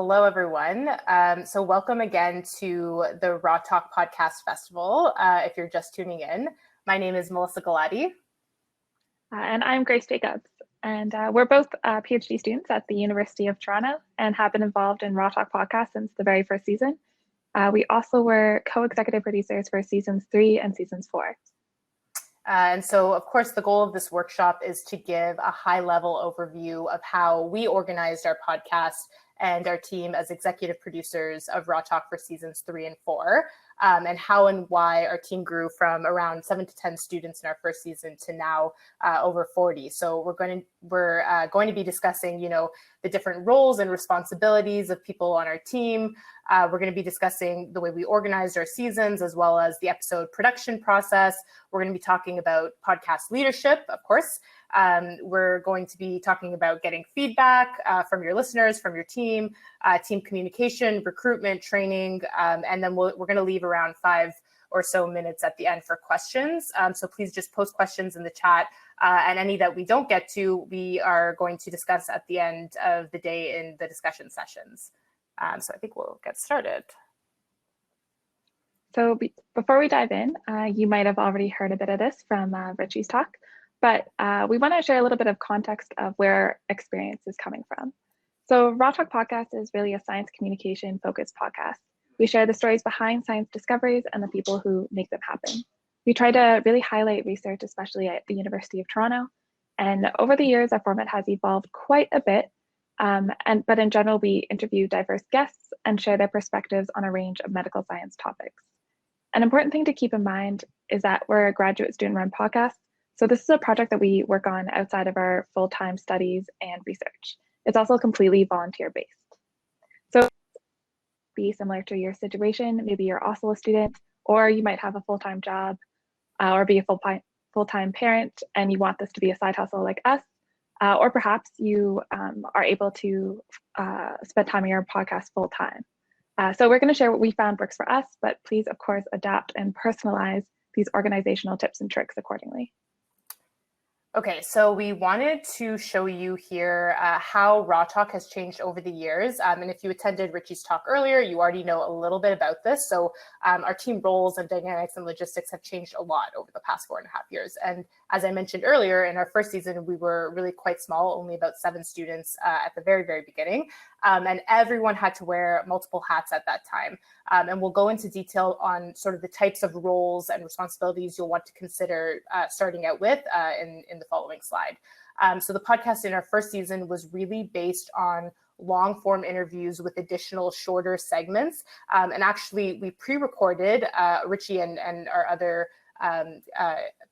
hello, everyone. So welcome again to the Raw Talk Podcast Festival. If you're just tuning in, my name is Melissa Galati. And I'm Grace Jacobs. And we're both PhD students at the University of Toronto and have been involved in Raw Talk Podcast since the very first season. We also were co-executive producers for seasons 3 and seasons 4. And so, of course, the goal of this workshop is to give a high-level overview of how we organized our podcast and our team as executive producers of Raw Talk for seasons 3 and 4, and how and why our team grew from around 7 to 10 students in our first season to now over 40. So we're going to be discussing, the different roles and responsibilities of people on our team. We're going to be discussing the way we organized our seasons, as well as the episode production process. We're going to be talking about podcast leadership, of course. We're going to be talking about getting feedback from your listeners, from your team, team communication, recruitment, training, and then we're going to leave around 5 or so minutes at the end for questions. So please just post questions in the chat, and any that we don't get to, we are going to discuss at the end of the day in the discussion sessions. So I think we'll get started. So before we dive in, you might have already heard a bit of this from Richie's talk, but we want to share a little bit of context of where our experience is coming from. So Raw Talk Podcast is really a science communication focused podcast. We share the stories behind science discoveries and the people who make them happen. We try to really highlight research, especially at the University of Toronto. And over the years, our format has evolved quite a bit. But in general, we interview diverse guests and share their perspectives on a range of medical science topics. An important thing to keep in mind is that we're a graduate student-run podcast. So this is a project that we work on outside of our full-time studies and research. It's also completely volunteer-based. So be similar to your situation. Maybe you're also a student, or you might have a full-time job, or be a full-time parent, and you want this to be a side hustle like us. Or perhaps you are able to spend time on your podcast full-time. So we're going to share what we found works for us, but please, of course, adapt and personalize these organizational tips and tricks accordingly. Okay, so we wanted to show you here how Raw Talk has changed over the years. And if you attended Richie's talk earlier, you already know a little bit about this. So our team roles and dynamics and logistics have changed a lot over the past 4.5 years. And as I mentioned earlier, in our first season, we were really quite small, only about 7 students at the very, very beginning. And everyone had to wear multiple hats at that time. And we'll go into detail on sort of the types of roles and responsibilities you'll want to consider starting out with in the following slide. So the podcast in our first season was really based on long form interviews with additional shorter segments. And actually we pre-recorded, Richie and our other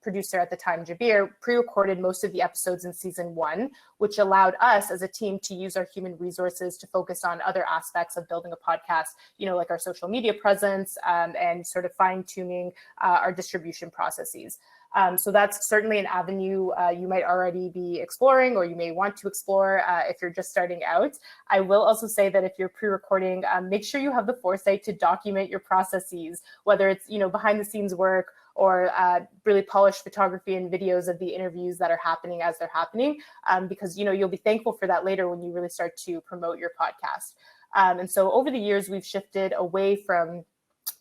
producer at the time, Jabir, pre-recorded most of the episodes in season 1, which allowed us as a team to use our human resources to focus on other aspects of building a podcast, like our social media presence and sort of fine-tuning our distribution processes. So that's certainly an avenue you might already be exploring, or you may want to explore if you're just starting out. I will also say that if you're pre-recording, make sure you have the foresight to document your processes, whether it's behind the scenes work or really polished photography and videos of the interviews that are happening as they're happening, because you'll be thankful for that later when you really start to promote your podcast. And so over the years, we've shifted away from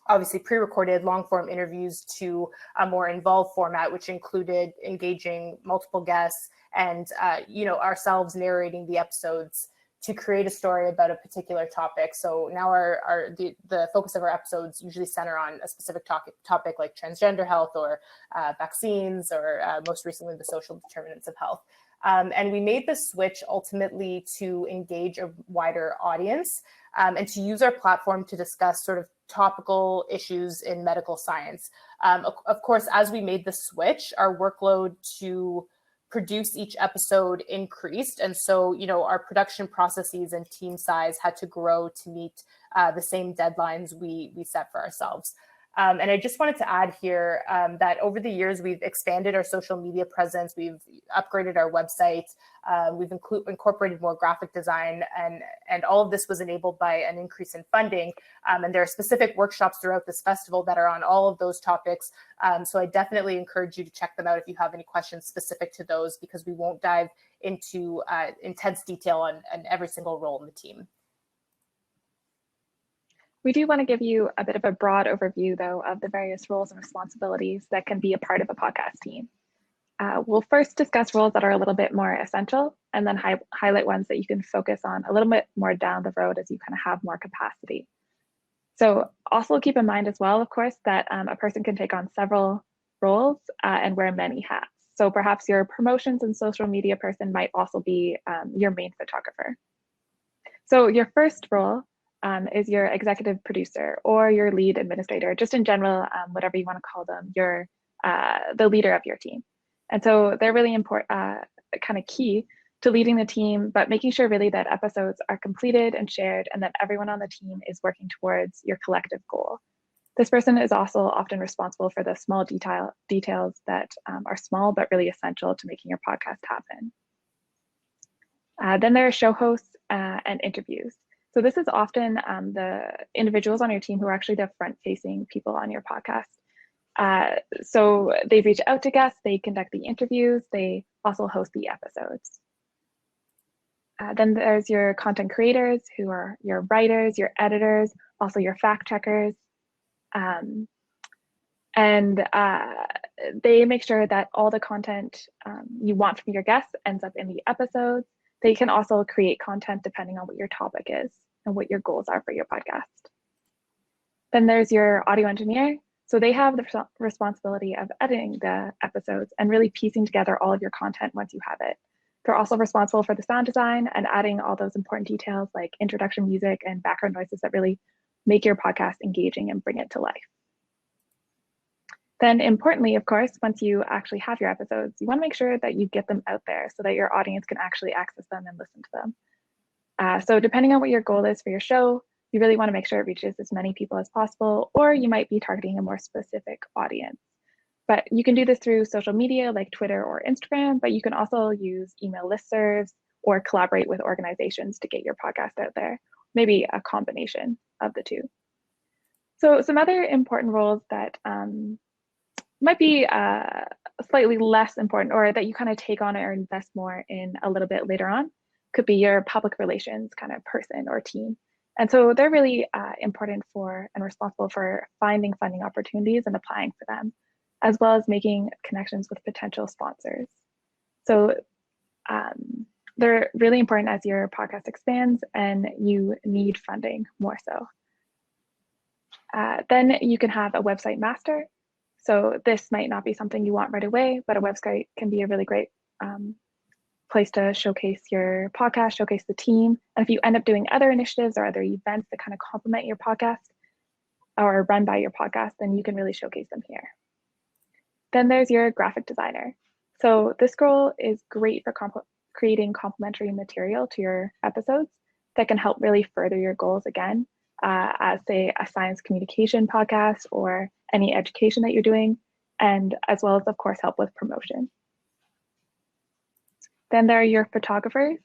obviously pre-recorded long-form interviews to a more involved format, which included engaging multiple guests and ourselves narrating the episodes to create a story about a particular topic. So now the focus of our episodes usually center on a specific topic like transgender health or vaccines, or most recently the social determinants of health. And we made the switch ultimately to engage a wider audience and to use our platform to discuss sort of topical issues in medical science. Of course, as we made the switch, our workload to produce each episode increased. And so, our production processes and team size had to grow to meet the same deadlines we set for ourselves. And I just wanted to add here that over the years, we've expanded our social media presence, we've upgraded our website, we've incorporated more graphic design, and all of this was enabled by an increase in funding. And there are specific workshops throughout this festival that are on all of those topics. So I definitely encourage you to check them out if you have any questions specific to those, because we won't dive into intense detail on every single role in the team. We do want to give you a bit of a broad overview, though, of the various roles and responsibilities that can be a part of a podcast team. We'll first discuss roles that are a little bit more essential, and then highlight ones that you can focus on a little bit more down the road as you kind of have more capacity. So also keep in mind as well, of course, that a person can take on several roles and wear many hats. So perhaps your promotions and social media person might also be your main photographer. So your first role is your executive producer or your lead administrator, just in general, whatever you want to call them, you're the leader of your team. And so they're really important, kind of key to leading the team, but making sure really that episodes are completed and shared and that everyone on the team is working towards your collective goal. This person is also often responsible for the small details that are small but really essential to making your podcast happen. Then there are show hosts and interviews. So this is often the individuals on your team who are actually the front-facing people on your podcast. So they reach out to guests, they conduct the interviews, they also host the episodes. Then there's your content creators, who are your writers, your editors, also your fact checkers. They make sure that all the content you want from your guests ends up in the episodes. They can also create content depending on what your topic is and what your goals are for your podcast. Then there's your audio engineer. So they have the responsibility of editing the episodes and really piecing together all of your content once you have it. They're also responsible for the sound design and adding all those important details like introduction music and background noises that really make your podcast engaging and bring it to life. Then importantly, of course, once you actually have your episodes, you want to make sure that you get them out there so that your audience can actually access them and listen to them. So depending on what your goal is for your show, you really want to make sure it reaches as many people as possible, or you might be targeting a more specific audience. But you can do this through social media like Twitter or Instagram, but you can also use email listservs or collaborate with organizations to get your podcast out there, maybe a combination of the two. So some other important roles that might be slightly less important or that you kind of take on or invest more in a little bit later on could be your public relations kind of person or team. And so they're really important for and responsible for finding funding opportunities and applying for them, as well as making connections with potential sponsors. So they're really important as your podcast expands and you need funding more so. Then you can have a website master. So this might not be something you want right away, but a website can be a really great place to showcase your podcast, showcase the team. And if you end up doing other initiatives or other events that kind of complement your podcast or run by your podcast, then you can really showcase them here. Then there's your graphic designer. So this role is great for creating complementary material to your episodes that can help really further your goals again, as say a science communication podcast or any education that you're doing, and as well as of course help with promotion. Then there are your photographers.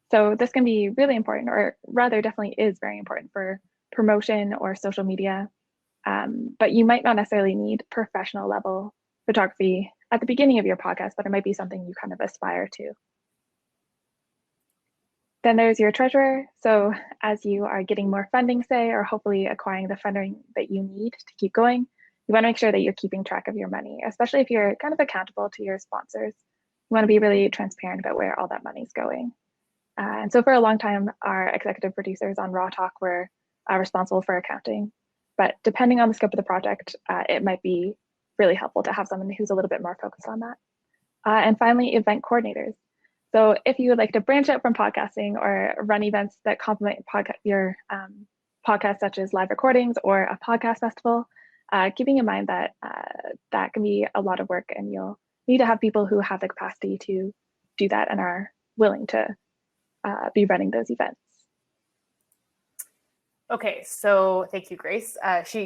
So this can be really important, or rather definitely is very important for promotion or social media, but you might not necessarily need professional level photography at the beginning of your podcast, but it might be something you kind of aspire to. Then there's your treasurer. So as you are getting more funding, say, or hopefully acquiring the funding that you need to keep going, you want to make sure that you're keeping track of your money, especially if you're kind of accountable to your sponsors. You want to be really transparent about where all that money's going. And so for a long time, our executive producers on Raw Talk were responsible for accounting. But depending on the scope of the project, it might be really helpful to have someone who's a little bit more focused on that. And finally, event coordinators. So if you would like to branch out from podcasting or run events that complement your podcast, such as live recordings or a podcast festival, keeping in mind that that can be a lot of work and you'll need to have people who have the capacity to do that and are willing to be running those events. Okay, so thank you, Grace.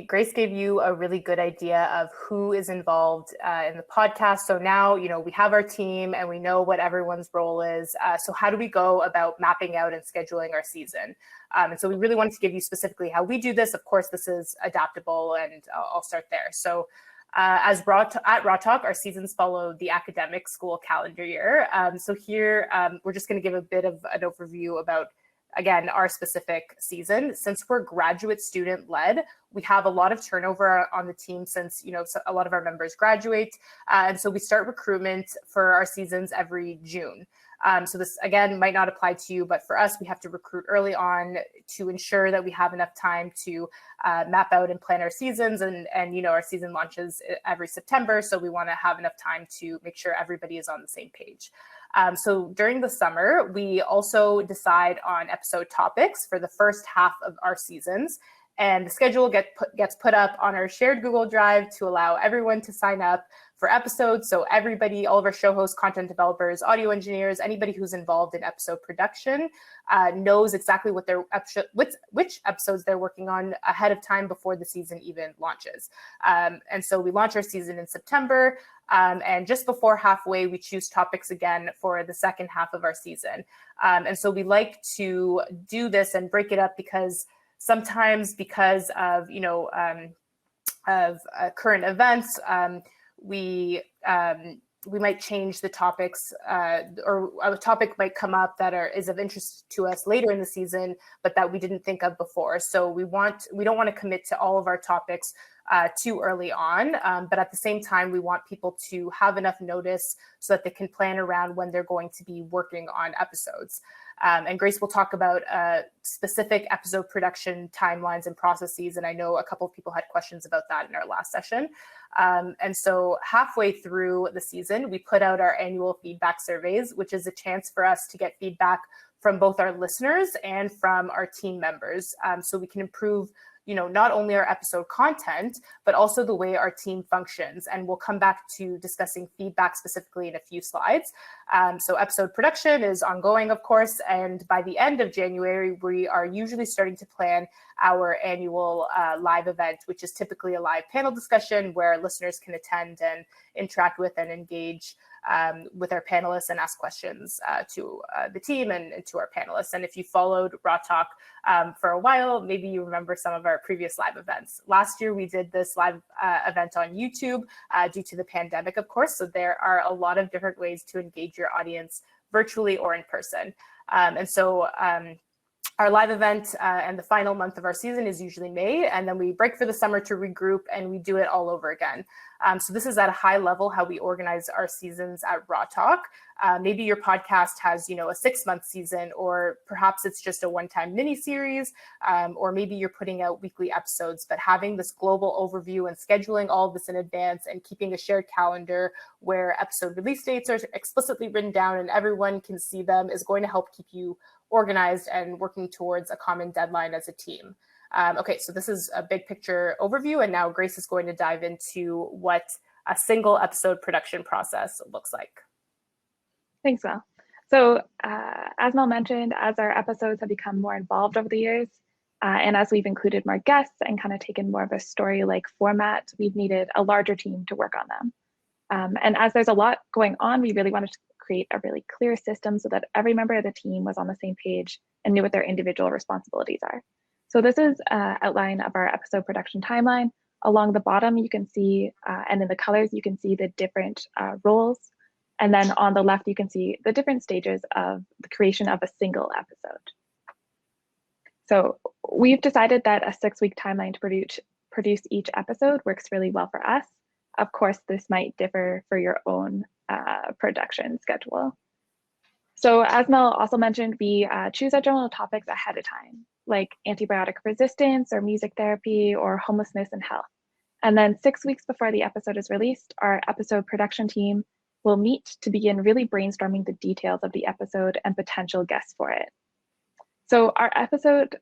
Grace gave you a really good idea of who is involved in the podcast. So now, we have our team and we know what everyone's role is. So how do we go about mapping out and scheduling our season? And so we really wanted to give you specifically how we do this. Of course, this is adaptable, and I'll start there. So at Raw Talk, our seasons follow the academic school calendar year. So here, we're just going to give a bit of an overview about again, our specific season. Since we're graduate student led, we have a lot of turnover on the team since, so a lot of our members graduate. And so we start recruitment for our seasons every June. So this, again, might not apply to you, but for us, we have to recruit early on to ensure that we have enough time to map out and plan our seasons. And our season launches every September. So we want to have enough time to make sure everybody is on the same page. So during the summer, we also decide on episode topics for the first half of our seasons. And the schedule gets put up on our shared Google Drive to allow everyone to sign up for episodes. So everybody, all of our show hosts, content developers, audio engineers, anybody who's involved in episode production knows exactly what which episodes they're working on ahead of time before the season even launches. And so we launch our season in September. And just before halfway, we choose topics again for the second half of our season. And so we like to do this and break it up because sometimes because of, current events, we might change the topics, or a topic might come up that is of interest to us later in the season, but that we didn't think of before. So we don't want to commit to all of our topics too early on, but at the same time, we want people to have enough notice so that they can plan around when they're going to be working on episodes. And Grace will talk about specific episode production timelines and processes. And I know a couple of people had questions about that in our last session. And so halfway through the season, we put out our annual feedback surveys, which is a chance for us to get feedback from both our listeners and from our team members. So we can improve not only our episode content, but also the way our team functions. And we'll come back to discussing feedback specifically in a few slides. So episode production is ongoing, of course. And by the end of January, we are usually starting to plan our annual live event, which is typically a live panel discussion where listeners can attend and interact with and engage with our panelists and ask questions to the team and to our panelists. And if you followed Raw Talk for a while, maybe you remember some of our previous live events. Last year, we did this live event on YouTube due to the pandemic, of course. So there are a lot of different ways to engage your audience virtually or in person. And so our live event and the final month of our season is usually May, and then we break for the summer to regroup and we do it all over again. So this is at a high level how we organize our seasons at Raw Talk. Maybe your podcast has, a 6-month season, or perhaps it's just a one-time mini series, or maybe you're putting out weekly episodes, but having this global overview and scheduling all of this in advance and keeping a shared calendar where episode release dates are explicitly written down and everyone can see them is going to help keep you organized and working towards a common deadline as a team. Okay, so this is a big picture overview, and now Grace is going to dive into what a single episode production process looks like. Thanks, Mel. So as Mel mentioned, as our episodes have become more involved over the years, and as we've included more guests and kind of taken more of a story-like format, we've needed a larger team to work on them. And as there's a lot going on, we really wanted to create a really clear system so that every member of the team was on the same page and knew what their individual responsibilities are. So this is an outline of our episode production timeline. Along the bottom, you can see, and in the colors, you can see the different roles. And then on the left, you can see the different stages of the creation of a single episode. So we've decided that a 6-week timeline to produce each episode works really well for us. Of course, this might differ for your own production schedule. So as Mel also mentioned, we choose our general topics ahead of time, like antibiotic resistance or music therapy or homelessness and health. And then 6 weeks before the episode is released, our episode production team will meet to begin really brainstorming the details of the episode and potential guests for it. So our episode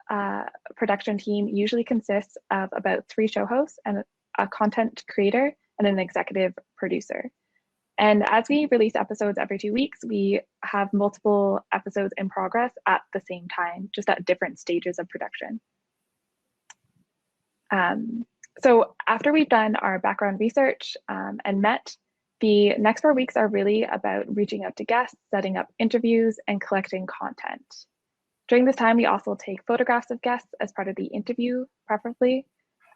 production team usually consists of about 3 show hosts and a content creator and an executive producer. And as we release episodes every 2 weeks, we have multiple episodes in progress at the same time, just at different stages of production. So after we've done our background research and met, the next 4 weeks are really about reaching out to guests, setting up interviews, and collecting content. During this time, we also take photographs of guests as part of the interview, preferably.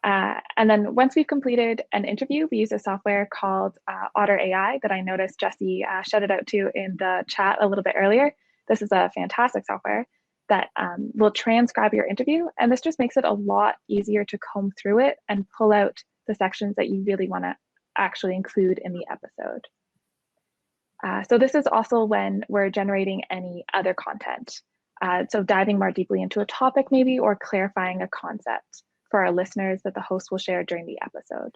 And then once we've completed an interview, we use a software called Otter AI that I noticed Jesse shouted out to in the chat a little bit earlier. This is a fantastic software. that will transcribe your interview. And this just makes it a lot easier to comb through it and pull out the sections that you really want to actually include in the episode. So this is also when we're generating any other content. So diving more deeply into a topic maybe, or clarifying a concept for our listeners that the host will share during the episode.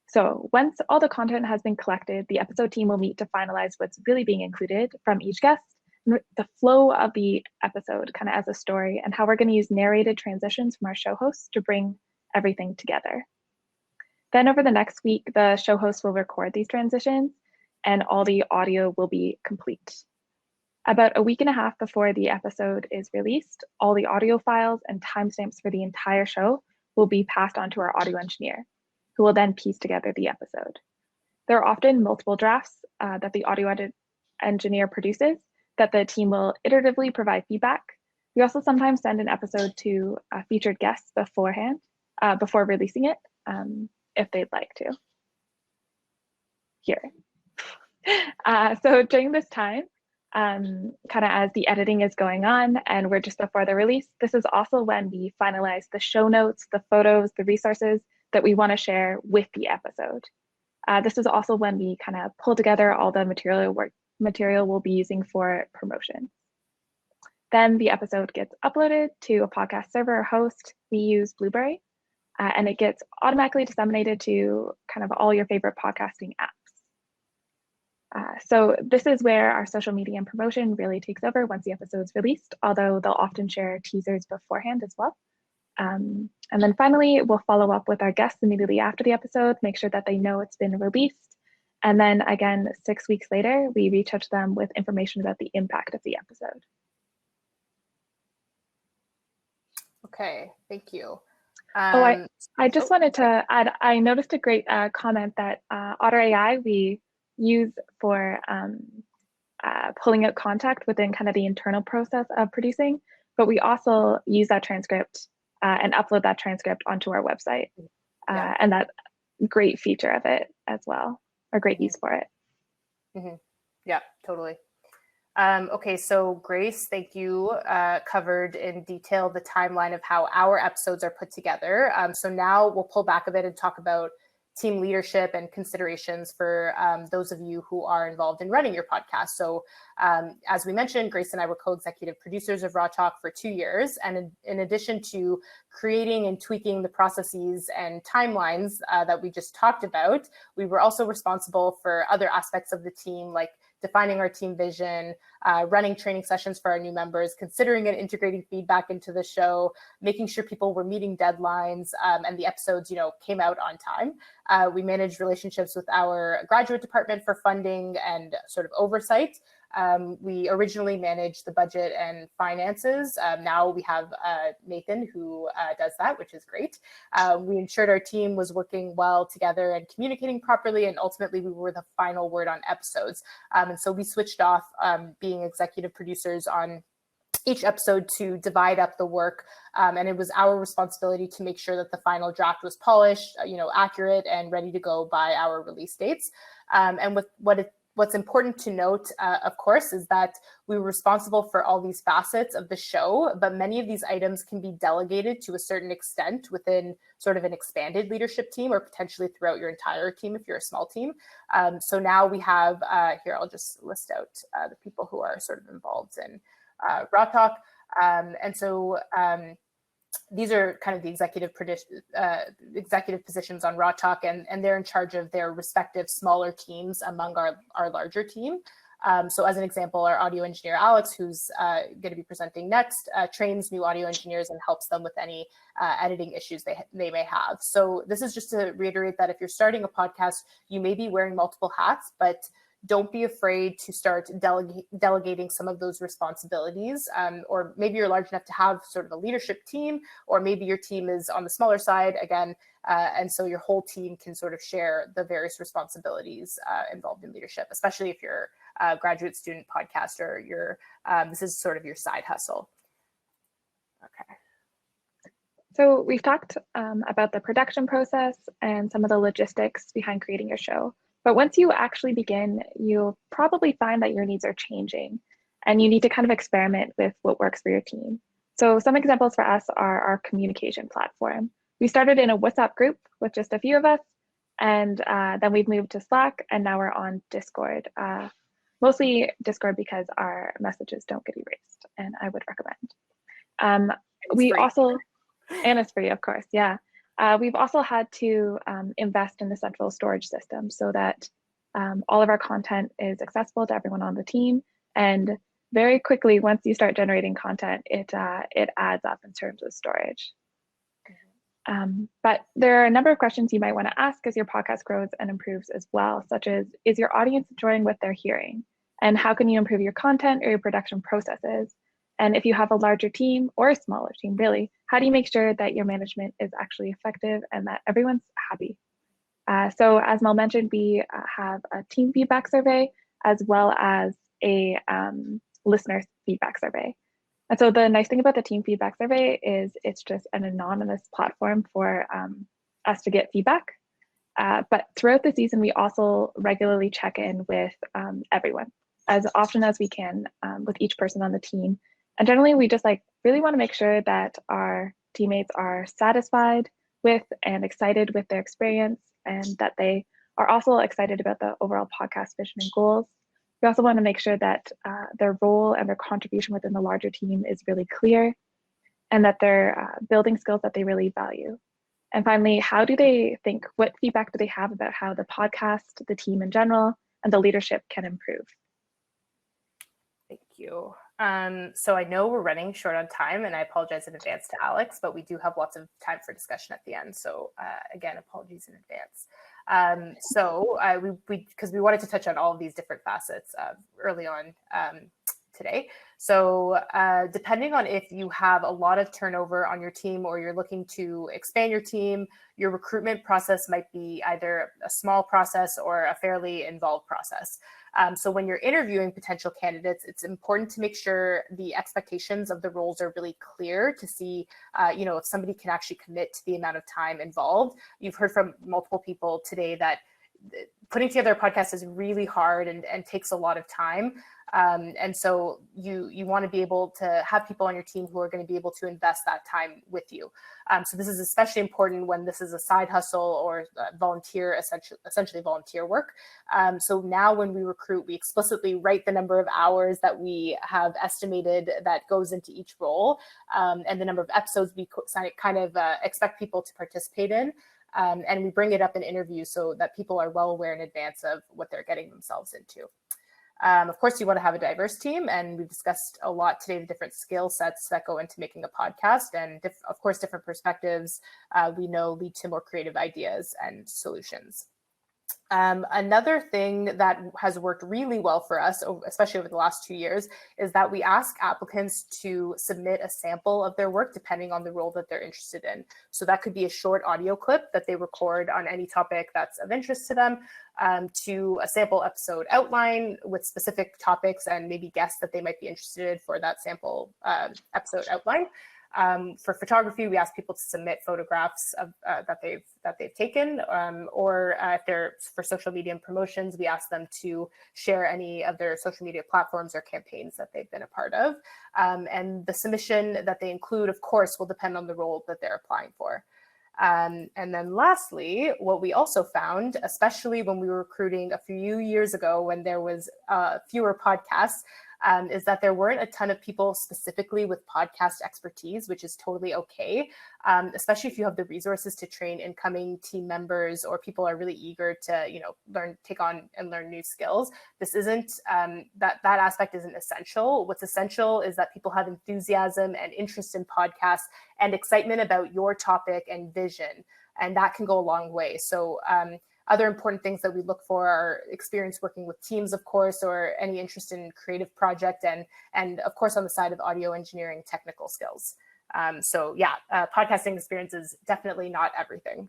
So once all the content has been collected, the episode team will meet to finalize what's really being included from each guest, the flow of the episode kind of as a story, and how we're going to use narrated transitions from our show hosts to bring everything together. Then over the next week, the show host will record these transitions and all the audio will be complete. About a week and a half before the episode is released, all the audio files and timestamps for the entire show will be passed on to our audio engineer, who will then piece together the episode. There are often multiple drafts that the audio engineer produces that the team will iteratively provide feedback. We also sometimes send an episode to featured guests beforehand, before releasing it, if they'd like to. Here. So during this time, kind of as the editing is going on and we're just before the release, this is also when we finalize the show notes, the photos, the resources that we want to share with the episode. This is also when we kind of pull together all the material we'll be using for promotion. Then the episode gets uploaded to a podcast server or host. We use Blueberry, and it gets automatically disseminated to kind of all your favorite podcasting apps. So this is where our social media and promotion really takes over once the episode's released, although they'll often share teasers beforehand as well. And then finally, we'll follow up with our guests immediately after the episode, make sure that they know it's been released. And then again, 6 weeks later, we reach out to them with information about the impact of the episode. Okay, thank you. I just wanted to add, I noticed a great comment that Otter AI we use for pulling out contact within kind of the internal process of producing, but we also use that transcript and upload that transcript onto our website. And that great feature of it as well, or great use for it. Mm-hmm. Yeah, totally. Okay, so Grace, thank you. Covered in detail the timeline of how our episodes are put together. So now we'll pull back a bit and talk about team leadership and considerations for those of you who are involved in running your podcast. So as we mentioned, Grace and I were co-executive producers of Raw Talk for 2 years. And in addition to creating and tweaking the processes and timelines that we just talked about, we were also responsible for other aspects of the team, like defining our team vision, running training sessions for our new members, considering and integrating feedback into the show, making sure people were meeting deadlines, and the episodes, came out on time. We managed relationships with our graduate department for funding and sort of oversight. We originally managed the budget and finances. Now we have Nathan who does that, which is great. We ensured our team was working well together and communicating properly, and ultimately we were the final word on episodes. And so we switched off being executive producers on each episode to divide up the work. And it was our responsibility to make sure that the final draft was polished, accurate and ready to go by our release dates. And with what's important to note, of course, is that we were responsible for all these facets of the show, but many of these items can be delegated to a certain extent within sort of an expanded leadership team, or potentially throughout your entire team if you're a small team. So now we have, here, I'll just list out the people who are sort of involved in Raw Talk. And so these are kind of the executive positions on Raw Talk, and they're in charge of their respective smaller teams among our larger team. So as an example, our audio engineer, Alex, who's going to be presenting next, trains new audio engineers and helps them with any editing issues they may have. So this is just to reiterate that if you're starting a podcast, you may be wearing multiple hats, but don't be afraid to start delegating some of those responsibilities. Or maybe you're large enough to have sort of a leadership team, or maybe your team is on the smaller side again. And so your whole team can sort of share the various responsibilities involved in leadership, especially if you're a graduate student podcaster, this is sort of your side hustle. Okay. So we've talked about the production process and some of the logistics behind creating your show. But once you actually begin, you'll probably find that your needs are changing. and you need to kind of experiment with what works for your team. So some examples for us are our communication platform. We started in a WhatsApp group with just a few of us, and then we've moved to Slack, and now we're on Discord. Mostly Discord because our messages don't get erased, and I would recommend. We free. also, and it's free, of course, yeah. We've also had to invest in the central storage system so that all of our content is accessible to everyone on the team. And very quickly, once you start generating content, it adds up in terms of storage. But there are a number of questions you might want to ask as your podcast grows and improves as well, such as, is your audience enjoying what they're hearing? And how can you improve your content or your production processes? And if you have a larger team or a smaller team, really, how do you make sure that your management is actually effective and that everyone's happy? So as Mel mentioned, we have a team feedback survey as well as a listener feedback survey. And so the nice thing about the team feedback survey is it's just an anonymous platform for us to get feedback. But throughout the season, we also regularly check in with everyone as often as we can with each person on the team. And generally, we just really want to make sure that our teammates are satisfied with and excited with their experience, and that they are also excited about the overall podcast vision and goals. We also want to make sure that their role and their contribution within the larger team is really clear, and that they're building skills that they really value. And finally, how do they think, what feedback do they have about how the podcast, the team in general, and the leadership can improve? Thank you. So I know we're running short on time, and I apologize in advance to Alex, but we do have lots of time for discussion at the end. So again, apologies in advance. Because we wanted to touch on all of these different facets early on today. So depending on if you have a lot of turnover on your team or you're looking to expand your team, your recruitment process might be either a small process or a fairly involved process. So when you're interviewing potential candidates, it's important to make sure the expectations of the roles are really clear to see, if somebody can actually commit to the amount of time involved. You've heard from multiple people today that putting together a podcast is really hard and takes a lot of time. And so you want to be able to have people on your team who are going to be able to invest that time with you. So this is especially important when this is a side hustle or volunteer, essentially volunteer work. So now when we recruit, we explicitly write the number of hours that we have estimated that goes into each role, and the number of episodes we kind of expect people to participate in. And we bring it up in interviews so that people are well aware in advance of what they're getting themselves into. Of course, you want to have a diverse team, and we've discussed a lot today the different skill sets that go into making a podcast, and of course, different perspectives we know lead to more creative ideas and solutions. Another thing that has worked really well for us, especially over the last 2 years, is that we ask applicants to submit a sample of their work depending on the role that they're interested in. So that could be a short audio clip that they record on any topic that's of interest to them, to a sample episode outline with specific topics and maybe guests that they might be interested in for that sample episode outline. For photography, we ask people to submit photographs of, that they've taken, or if they're for social media and promotions, we ask them to share any of their social media platforms or campaigns that they've been a part of. And the submission that they include, of course, will depend on the role that they're applying for. And then lastly, what we also found, especially when we were recruiting a few years ago when there was fewer podcasts, is that there weren't a ton of people specifically with podcast expertise, which is totally okay, especially if you have the resources to train incoming team members or people are really eager to, take on and learn new skills. This isn't, that aspect isn't essential. What's essential is that people have enthusiasm and interest in podcasts and excitement about your topic and vision, and that can go a long way. So, other important things that we look for are experience working with teams, of course, or any interest in creative project, and of course, on the side of audio engineering, technical skills. Podcasting experience is definitely not everything.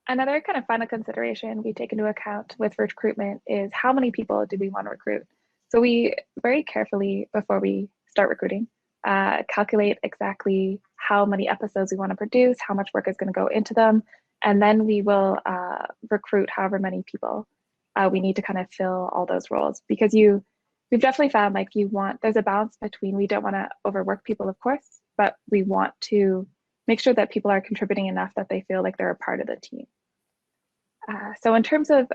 Another kind of final consideration we take into account with recruitment is how many people do we want to recruit? So we very carefully, before we start recruiting, calculate exactly how many episodes we want to produce, how much work is going to go into them, and then we will recruit however many people. we need to kind of fill all those roles, because we've definitely found like there's a balance between, we don't want to overwork people, of course, but we want to make sure that people are contributing enough that they feel like they're a part of the team. So in terms of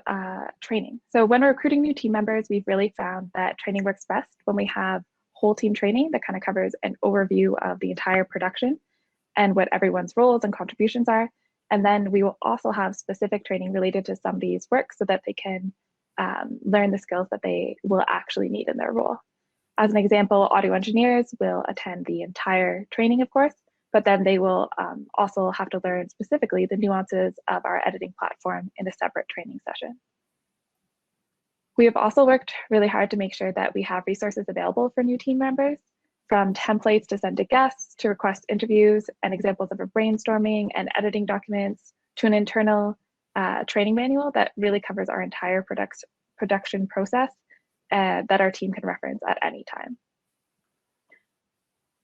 training, so when we're recruiting new team members, we've really found that training works best when we have whole team training that kind of covers an overview of the entire production and what everyone's roles and contributions are. And then we will also have specific training related to somebody's work so that they can learn the skills that they will actually need in their role. As an example, audio engineers will attend the entire training, of course, but then they will also have to learn specifically the nuances of our editing platform in a separate training session. We have also worked really hard to make sure that we have resources available for new team members, from templates to send to guests, to request interviews and examples of a brainstorming and editing documents, to an internal training manual that really covers our entire production process that our team can reference at any time.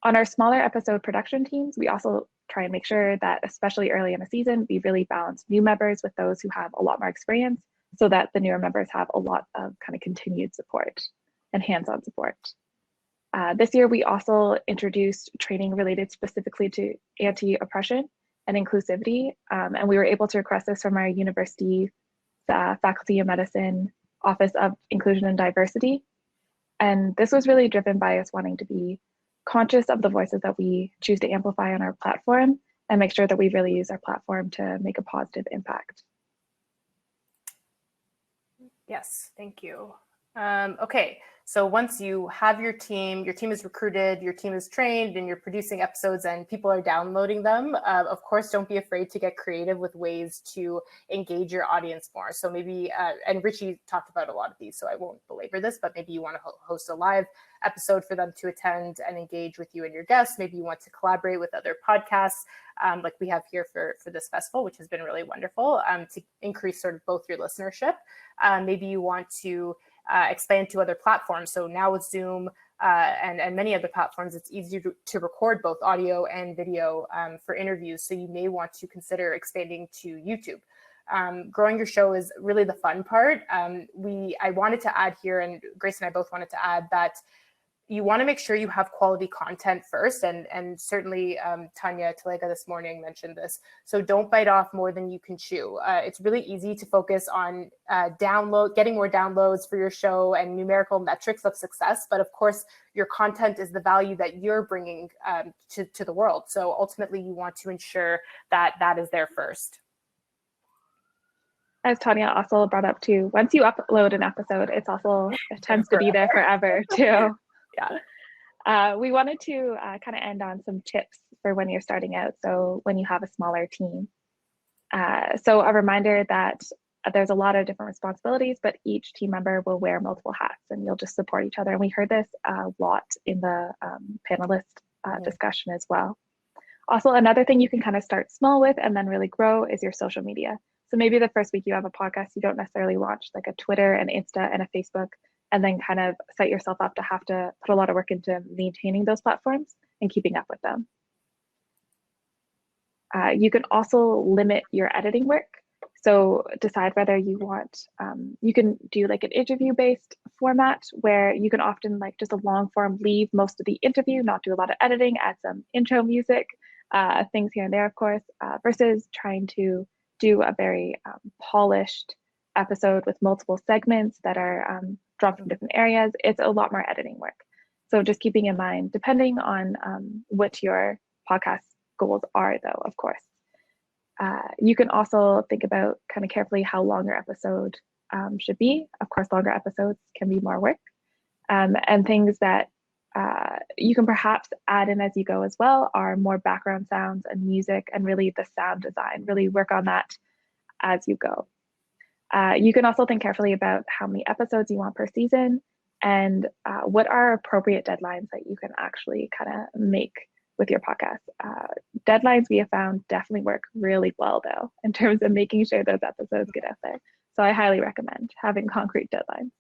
On our smaller episode production teams, we also try and make sure that, especially early in the season, we really balance new members with those who have a lot more experience, so that the newer members have a lot of kind of continued support and hands-on support. This year, we also introduced training related specifically to anti-oppression and inclusivity, and we were able to request this from our university Faculty of Medicine Office of Inclusion and Diversity. And this was really driven by us wanting to be conscious of the voices that we choose to amplify on our platform and make sure that we really use our platform to make a positive impact. Yes, thank you. Okay, so once you have your team is recruited, your team is trained, and you're producing episodes and people are downloading them, of course, don't be afraid to get creative with ways to engage your audience more. So maybe, and Richie talked about a lot of these, so I won't belabor this, but maybe you want to host a live episode for them to attend and engage with you and your guests. Maybe you want to collaborate with other podcasts, like we have here for this festival, which has been really wonderful, to increase sort of both your listenership. Maybe you want to expand to other platforms. So now with Zoom and many other platforms, it's easy to record both audio and video for interviews. So you may want to consider expanding to YouTube. Growing your show is really the fun part. I wanted to add here, and Grace and I both wanted to add, that you want to make sure you have quality content first. And certainly Tanya Talega this morning mentioned this. So don't bite off more than you can chew. It's really easy to focus on getting more downloads for your show and numerical metrics of success. But of course, your content is the value that you're bringing to the world. So ultimately, you want to ensure that that is there first. As Tanya also brought up too, once you upload an episode, it tends to be there forever too. Yeah. We wanted to kind of end on some tips for when you're starting out. So when you have a smaller team. So a reminder that there's a lot of different responsibilities, but each team member will wear multiple hats and you'll just support each other. And we heard this a lot in the panelist discussion as well. Also, another thing you can kind of start small with and then really grow is your social media. So maybe the first week you have a podcast, you don't necessarily launch like a Twitter, an Insta, and a Facebook, and then kind of set yourself up to have to put a lot of work into maintaining those platforms and keeping up with them. You can also limit your editing work. So decide whether you want, you can do like an interview-based format where you can often like just a long form, leave most of the interview, not do a lot of editing, add some intro music, things here and there, of course, versus trying to do a very polished episode with multiple segments that are drawn from different areas. It's a lot more editing work. So just keeping in mind, depending on what your podcast goals are though, of course. You can also think about kind of carefully how long your episode should be. Of course, longer episodes can be more work. And things that you can perhaps add in as you go as well are more background sounds and music and really the sound design. Really work on that as you go. You can also think carefully about how many episodes you want per season and what are appropriate deadlines that you can actually kind of make with your podcast. Deadlines we have found definitely work really well though, in terms of making sure those episodes get out there. So I highly recommend having concrete deadlines.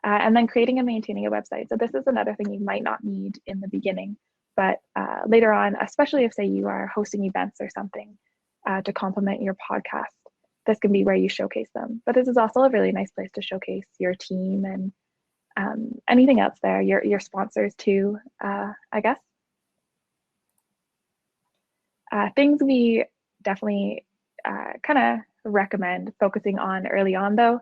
And then creating and maintaining a website. So this is another thing you might not need in the beginning, but later on, especially if say you are hosting events or something to complement your podcast, this can be where you showcase them. But this is also a really nice place to showcase your team and anything else there, your sponsors too, I guess. Things we definitely kind of recommend focusing on early on though,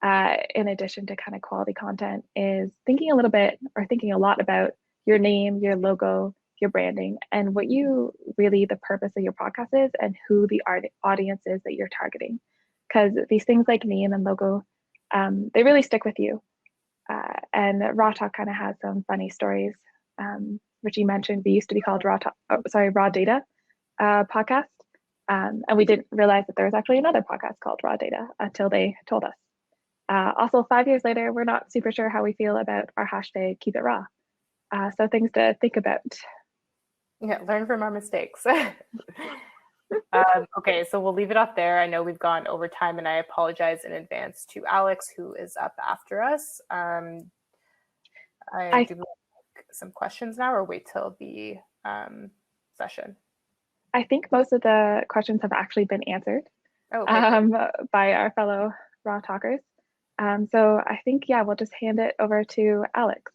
in addition to kind of quality content, is thinking a little bit or thinking a lot about your name, your logo, your branding, and what you really the purpose of your podcast is and who the audience is that you're targeting. Because these things like name and logo, they really stick with you. And Raw Talk kind of has some funny stories. Richie mentioned we used to be called Raw Data podcast. And we didn't realize that there was actually another podcast called Raw Data until they told us. Also, 5 years later, we're not super sure how we feel about our hashtag Keep It Raw. So things to think about. Yeah, learn from our mistakes. Okay, so we'll leave it off there. I know we've gone over time, and I apologize in advance to Alex, who is up after us. I do some questions now, or wait till the session. I think most of the questions have actually been answered by our fellow Raw Talkers. So I think, yeah, we'll just hand it over to Alex.